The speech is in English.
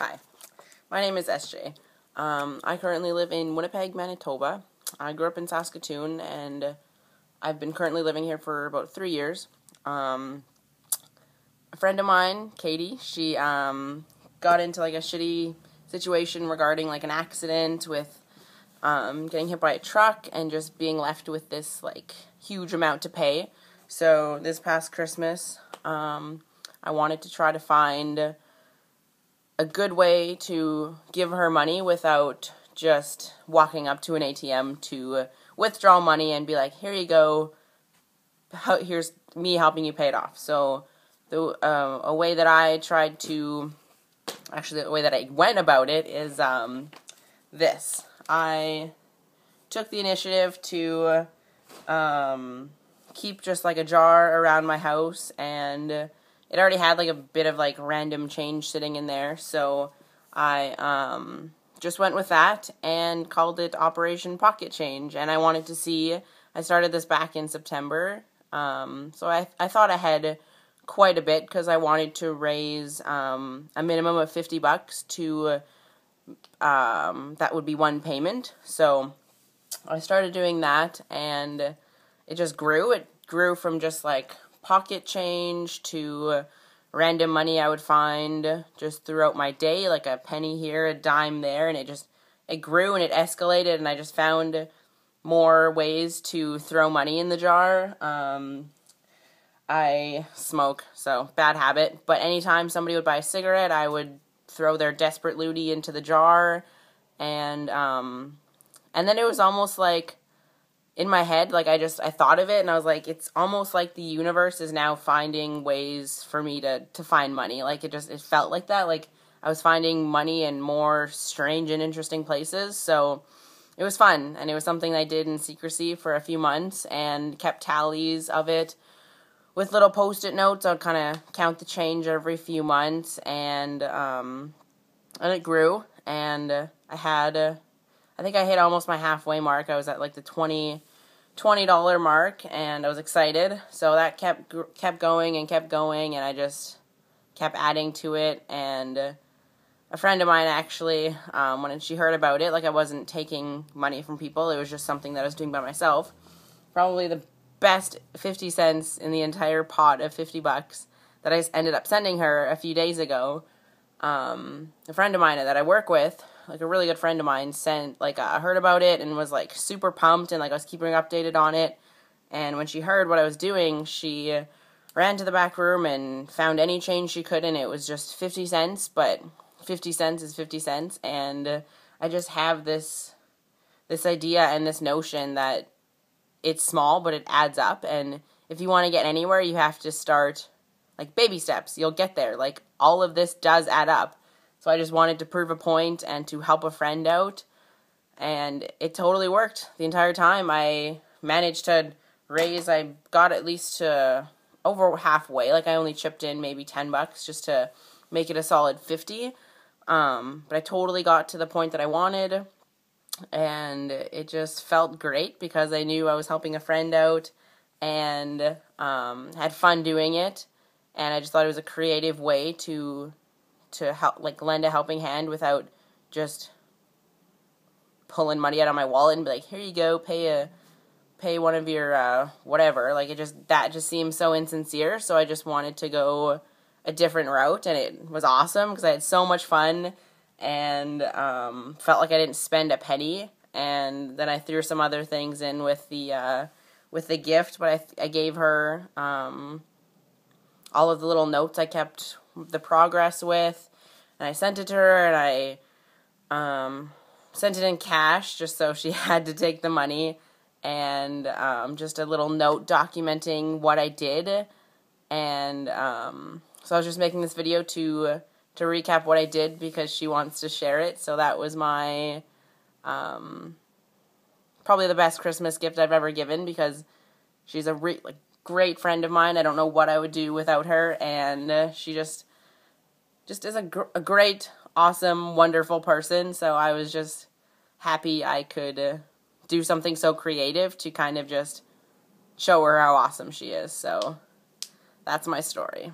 Hi, my name is SJ. I currently live in Winnipeg, Manitoba. I grew up in Saskatoon, and I've been currently living here for about 3 years. A friend of mine, Katie, she got into like a shitty situation regarding like an accident with getting hit by a truck and just being left with this like huge amount to pay. So this past Christmas, I wanted to try to find a good way to give her money without just walking up to an ATM to withdraw money and be like, here you go, here's me helping you pay it off. So a way that I tried to, actually the way that I went about it is this. I took the initiative to keep just like a jar around my house, and it already had like a bit of like random change sitting in there, so I just went with that and called it Operation Pocket Change. And I wanted to see, I started this back in September, so I thought ahead quite a bit because I wanted to raise a minimum of $50 to that would be one payment. So I started doing that, and it just grew. It grew from just like pocket change to random money I would find just throughout my day, like a penny here, a dime there, and it grew and it escalated, and I just found more ways to throw money in the jar. I smoke, so bad habit, but anytime somebody would buy a cigarette, I would throw their desperate lootie into the jar, and then it was almost like in my head, like I thought of it and I was like, it's almost like the universe is now finding ways for me to find money. Like it felt like that. Like I was finding money in more strange and interesting places. So it was fun, and it was something I did in secrecy for a few months and kept tallies of it with little post-it notes. I'd kind of count the change every few months, and it grew, and I think I hit almost my halfway mark. I was at like the $20 mark, and I was excited. So that kept going, and I just kept adding to it. And a friend of mine actually, when she heard about it, like I wasn't taking money from people, it was just something that I was doing by myself. Probably the best 50 cents in the entire pot of $50 that I ended up sending her a few days ago. A friend of mine that I work with, like a really good friend of mine, heard about it and was like super pumped, and like I was keeping her updated on it. And when she heard what I was doing, she ran to the back room and found any change she could, and it was just 50 cents, but 50 cents is 50 cents. And I just have this idea and this notion that it's small, but it adds up. And if you want to get anywhere, you have to start like baby steps. You'll get there. Like all of this does add up. So I just wanted to prove a point and to help a friend out, and it totally worked the entire time. I managed to raise, I got at least to over halfway. Like I only chipped in maybe $10 just to make it a solid 50. But I totally got to the point that I wanted, and it just felt great because I knew I was helping a friend out and had fun doing it. And I just thought it was a creative way to help, like lend a helping hand without just pulling money out of my wallet and be like, here you go, pay one of your whatever. Like that just seemed so insincere. So I just wanted to go a different route, and it was awesome because I had so much fun and felt like I didn't spend a penny. And then I threw some other things in with the gift, but I gave her all of the little notes I kept the progress with, and I sent it to her, and I sent it in cash just so she had to take the money, and just a little note documenting what I did. And so I was just making this video to recap what I did because she wants to share it. So that was my probably the best Christmas gift I've ever given, because she's a great friend of mine. I don't know what I would do without her, and she just is a great, awesome, wonderful person. So I was just happy I could do something so creative to kind of just show her how awesome she is. So that's my story.